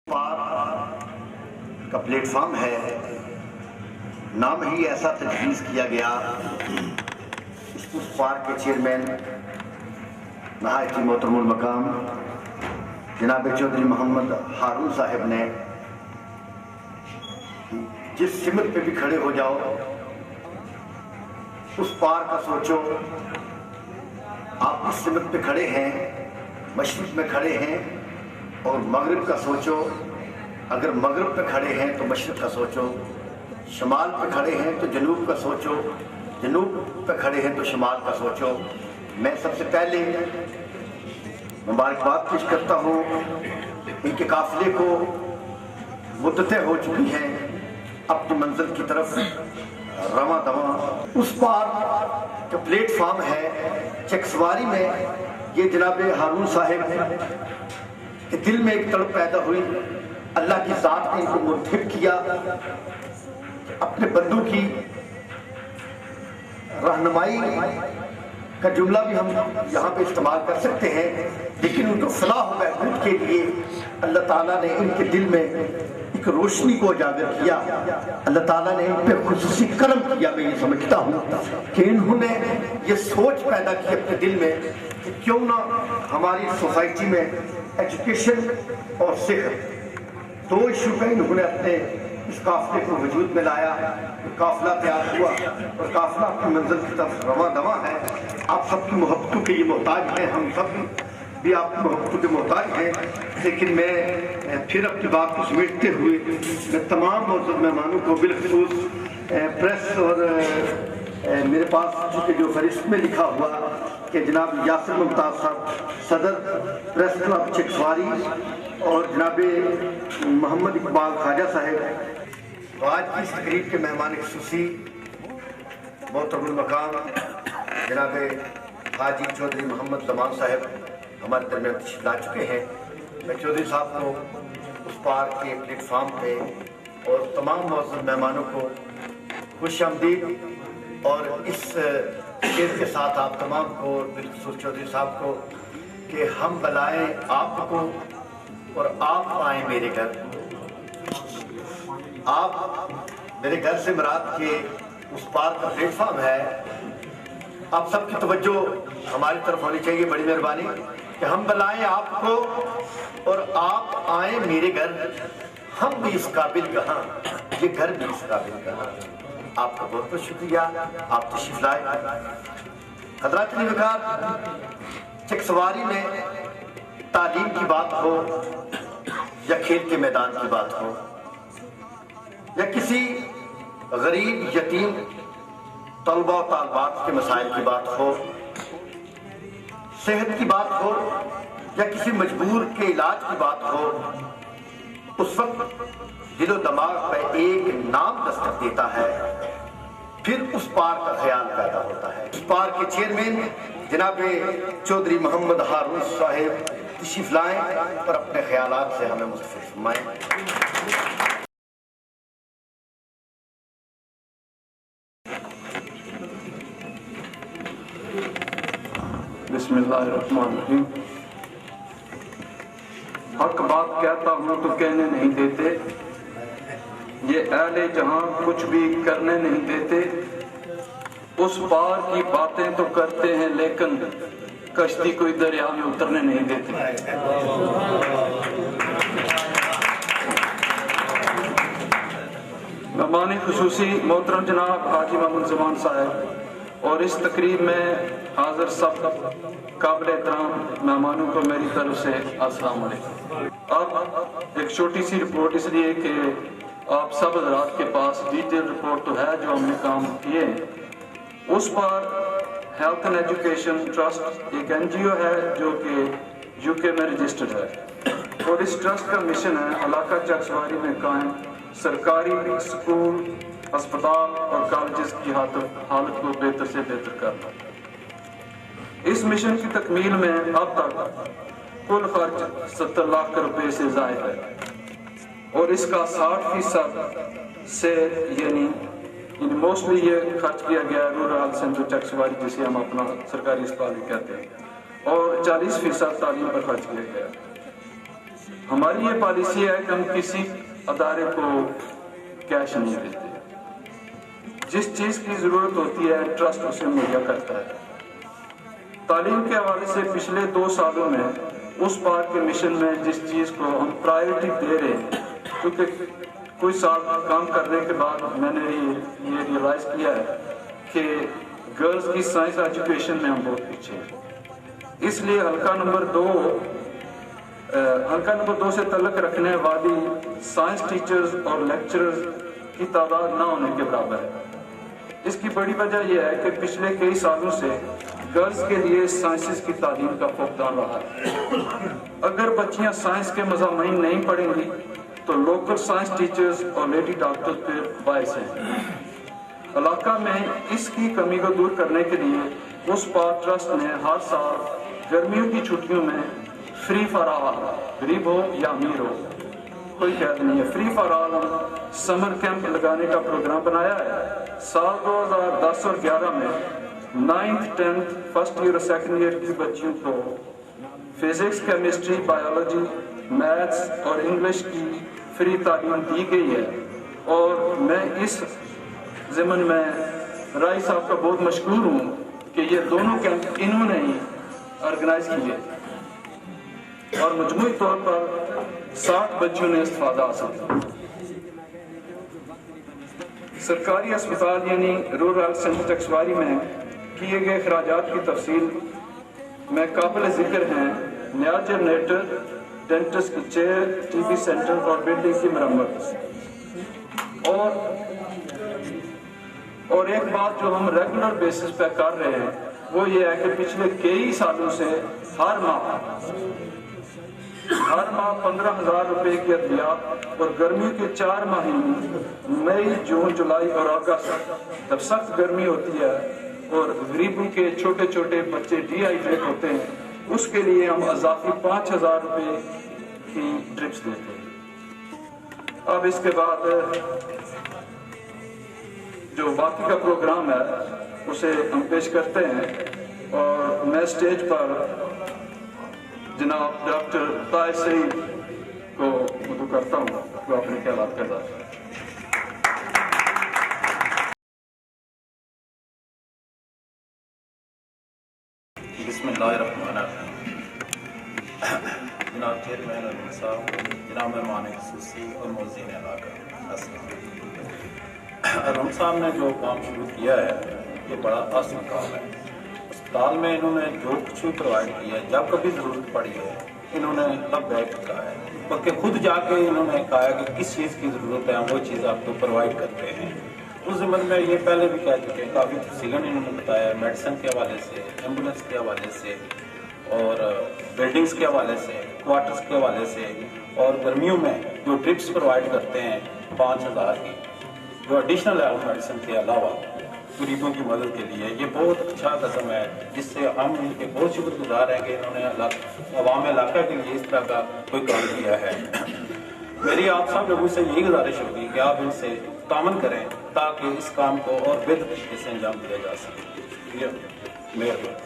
کا plate form ہے، نام ہی ایسا تجویز کیا گیا۔ اس پارک کے چیئرمین نہایت محترم المقام جناب چودھری محمد ہارون صاحب نے جس سمت پہ بھی کھڑے ہو جاؤ اس پارک کا سوچو۔ آپ اس سمت پہ کھڑے ہیں، مشرق میں کھڑے ہیں اور مغرب کا سوچو۔ اگر مغرب پہ کھڑے ہیں تو مشرق کا سوچو، شمال پہ کھڑے ہیں تو جنوب کا سوچو، جنوب پہ کھڑے ہیں تو شمال کا سوچو۔ میں سب سے پہلے مبارکباد پیش کرتا ہوں ان کے قافلے کو، مدتیں ہو چکی ہیں اپنی منزل کی طرف رواں دواں۔ اس پارک کا پلیٹ فارم ہے چکسواری میں۔ یہ جناب ہارون صاحب کے دل میں ایک تڑپ پیدا ہوئی، اللہ کی ذات نے ان کو منتخب کیا، اپنے بندوں کی رہنمائی کا جملہ بھی ہم یہاں پہ استعمال کر سکتے ہیں، لیکن ان کو فلاح و بہبود کے لیے اللہ تعالیٰ نے ان کے دل میں ایک روشنی کو اجاگر کیا۔ اللہ تعالیٰ نے ان پہ خصوصی کرم کیا۔ میں یہ سمجھتا ہوں کہ انہوں نے یہ سوچ پیدا کی اپنے دل میں کہ کیوں نہ ہماری سوسائٹی میں ایجوکیشن اور صحت دو ایشو پہ انہوں نے اپنے اس قافلے کو وجود میں لایا۔ قافلہ تیار ہوا اور قافلہ اپنی منزل کی طرف رواں دواں ہے۔ آپ سب کی محبتوں کے یہ محتاج ہیں، ہم سب بھی آپ کی محبتوں کے محتاج ہیں۔ لیکن میں پھر اپنی بات کو سمیٹتے ہوئے میں تمام معزز مہمانوں کو، بالخصوص پریس اور میرے پاس چونکہ جو فہرست میں لکھا ہوا کہ جناب یاسر ممتاز صاحب صدر پریس کلب چکسواری اور جناب محمد اقبال خواجہ صاحب، آج کی اس تقریب کے مہمان خصوصی محترم المقام جناب حاجی چودھری محمد زمان صاحب ہمارے درمیان تشریف لا چکے ہیں۔ میں چودھری صاحب کو اس پارک کے پلیٹ فارم پہ اور تمام معزز مہمانوں کو خوش آمدید، اور اس شعر کے ساتھ آپ تمام کو، بالخصوص چودھری صاحب کو، کہ ہم بلائیں آپ کو اور آپ آئیں میرے گھر۔ آپ میرے گھر سے مراد کے اس پارک کا پلیٹ فارم ہے۔ آپ سب کی توجہ ہماری طرف ہونی چاہیے، بڑی مہربانی، کہ ہم بلائیں آپ کو اور آپ آئیں میرے گھر۔ ہم بھی اس قابل کہاں، یہ گھر بھی اس قابل کہاں۔ آپ کا بہت بہت شکریہ، آپ تشریف لائے۔ حضرات وقار، چکسواری میں تعلیم کی بات ہو یا کھیل کے میدان کی بات ہو یا کسی غریب یتیم طلبہ و طالبات کے مسائل کی بات ہو، صحت کی بات ہو یا کسی مجبور کے علاج کی بات ہو، اس وقت دل و دماغ پہ ایک نام دستک دیتا ہے، پھر اس پارک کا خیال پیدا ہوتا ہے۔ اس پارک کے چیئرمین جناب چودھری محمد ہارون صاحب تشریف لائیں اور اپنے خیالات سے ہمیں مستفید فرمائیں۔ بسم اللہ الرحمن الرحیم۔ حق بات کہتا ہوں تو کہنے نہیں دیتے، یہ اہل جہاں کچھ بھی کرنے نہیں دیتے۔ اس پار کی باتیں تو کرتے ہیں لیکن کشتی کوئی دریا میں اترنے نہیں دیتے۔ مہمان خصوصی محترم جناب حاجی محمد زمان صاحب اور اس تقریب میں حاضر سب قابل احترام مہمانوں کو میری طرف سے السلام علیکم۔ اب ایک چھوٹی سی رپورٹ، اس لیے کہ آپ سب حضرات کے پاس ڈیٹیل رپورٹ تو ہے جو ہم نے کام کیے۔ اس پر ہیلتھ اینڈ ایجوکیشن ٹرسٹ ایک این جی او ہے جو کہ یو کے میں رجسٹرڈ ہے، اور اس ٹرسٹ کا مشن ہے علاقہ چکسواری میں قائم سرکاری اسکول، اسپتال اور کالجز کی حالت کو بہتر سے بہتر کرنا۔ اس مشن کی تکمیل میں اب تک کل خرچ 70 لاکھ روپے سے زائد ہے، اور اس کا 60% سے یعنی موسٹلی یہ خرچ کیا گیا رورل ہیلتھ سینٹر چکسواری، جسے ہم اپنا سرکاری اسپتال بھی کہتے ہیں، اور 40% تعلیم پر خرچ کیا گیا۔ ہماری یہ پالیسی ہے کہ ہم کسی ادارے کو کیش نہیں دیتے، جس چیز کی ضرورت ہوتی ہے ٹرسٹ اسے مہیا کرتا ہے۔ تعلیم کے حوالے سے پچھلے 2 سالوں میں اس پارٹ کے مشن میں جس چیز کو ہم پرائیورٹی دے رہے ہیں، کیونکہ کچھ سال کام کرنے کے بعد میں نے یہ ریئلائز کیا ہے کہ گرلز کی سائنس ایجوکیشن میں ہم بہت پیچھے ہیں، اس لیے حلقہ نمبر 2 سے تعلق رکھنے والی سائنس ٹیچرز اور لیکچرز کی تعداد نہ ہونے کے برابر ہے۔ اس کی بڑی وجہ یہ ہے کہ پچھلے کئی سالوں سے گرلز کے لیے سائنسز کی تعلیم کا فقدان رہا ہے۔ اگر بچیاں سائنس کے مضامین نہیں پڑھیں گی تو لوکل سائنس ٹیچرز اور لیڈی ڈاکٹر پہ باعث ہیں۔ علاقہ میں اس کی کمی کو دور کرنے کے لیے اس پار ٹرسٹ نے ہر سال گرمیوں کی چھٹیوں میں فری فار آل، غریب ہو یا امیر ہو کوئی قید نہیں ہے، free for all summer camp لگانے کا پروگرام بنایا ہے۔ سال 2010 اور 11 میں 9th 10th فرسٹ ایئر اور سیکنڈ ایئر کی بچیوں کو فزکس، کیمسٹری، بایولوجی، میتھس اور انگلش کی فری تعلیم دی گئی ہے، اور میں اس ضمن میں رائی صاحب کا بہت مشکور ہوں کہ یہ دونوں کیمپ انہوں نے ہی آرگنائز کیے اور مجموعی طور پر 60 بچیوں نے استفادہ حاصل کیا۔ سرکاری اسپتال یعنی رورل ہیلتھ سینٹر ٹکسواری میں کیے گئے اخراجات کی تفصیل میں قابل ذکر ہیں نیا جنریٹر، ڈینٹسٹ کی چیئر، ٹی بی سینٹر اور بلڈنگ کی مرمت۔ اور ایک بات جو ہم ریگولر بیسس پہ کر رہے ہیں وہ یہ ہے کہ پچھلے کئی سالوں سے ہر ماہ 15,000 روپے کی ادویات اور گرمیوں کے 4 مہینے مئی، جون، جولائی اور اگست جب سخت گرمی ہوتی ہے اور غریبوں کے چھوٹے چھوٹے بچے ڈی ہائیڈریٹ ہوتے ہیں، اس کے لیے ہم اضافی 5,000 روپے کی ٹرپس دیتے ہیں۔ اب اس کے بعد جو باقی کا پروگرام ہے اسے ہم پیش کرتے ہیں، اور میں اسٹیج پر جناب ڈاکٹر طاہر سعید کو مدعو کرتا ہوں جو اپنے خیالات کرتا ہے۔ بسم اللہ الرحمن الرحیم۔ جناب چیئرمین اور صاحب، جناب مہمان خصوصی اور موزین علاقہ، ارون صاحب نے جو کام شروع کیا ہے یہ بڑا آسان کام ہے۔ اسپتال میں انہوں نے جو کچھ بھی پرووائڈ کیا ہے، جب کبھی ضرورت پڑی ہے انہوں نے تب بیٹھ کہا ہے، بلکہ خود جا کے انہوں نے کہا کہ کس چیز کی ضرورت ہے ہم وہ چیز آپ کو پرووائڈ کرتے ہیں۔ اس ضمن میں یہ پہلے بھی کہہ چکے ہیں، کافی تفصیلاً انہوں نے بتایا میڈیسن کے حوالے سے، ایمبولینس کے حوالے سے اور بلڈنگز کے حوالے سے، کوارٹرز کے حوالے سے، اور گرمیوں میں جو ٹرپس پرووائڈ کرتے ہیں 5,000 کی، جو ایڈیشنل ہے میڈیسن کے علاوہ غریبوں کی مدد کے لیے، یہ بہت اچھا قدم ہے جس سے ہم ان کے بہت شکر گزار ہیں کہ انہوں نے عوام علاقہ کے لیے اس طرح کا کوئی کام کیا ہے۔ میری آپ سب لوگوں سے یہی گزارش ہوگی کہ آپ ان سے تعاون کریں تاکہ اس کام کو اور بہتر طریقے سے انجام دیا جا سکے۔ مہربانی۔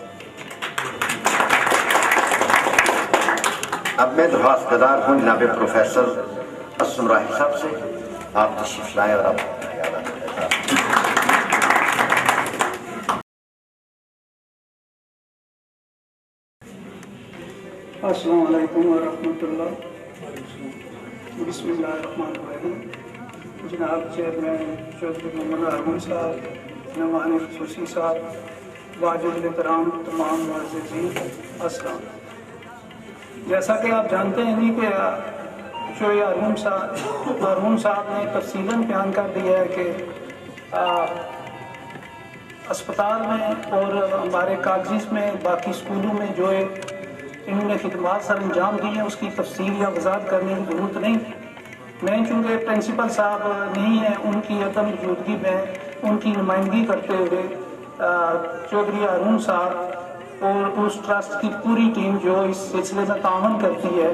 اب میں درخواست گزار ہوں جناب پروفیسر اسلم راہی صاحب سے، آپ تشریف لائیں اور آپ السلام علیکم ورحمۃ اللہ۔ بسم اللہ الرحمن الرحیم۔ جناب چیئرمین چودھری محمد ارون صاحب، مہمان خصوصی صاحب، واجب احترام تمام معززین، السلام۔ جیسا کہ آپ جانتے ہیں کہ جو یہ ارون صاحب نے تفصیلاً بیان کر دیا ہے کہ اسپتال میں اور ہمارے کالجز میں، باقی اسکولوں میں جو انہوں نے خدمات سر انجام دی ہیں اس کی تفصیل یا وضاحت کرنے کی ضرورت نہیں۔ میں چونکہ پرنسپل صاحب نہیں ہیں، ان کی عدم موجودگی میں ان کی نمائندگی کرتے ہوئے چودھری ارون صاحب اور اس ٹرسٹ کی پوری ٹیم جو اس سلسلے میں تعاون کرتی ہے،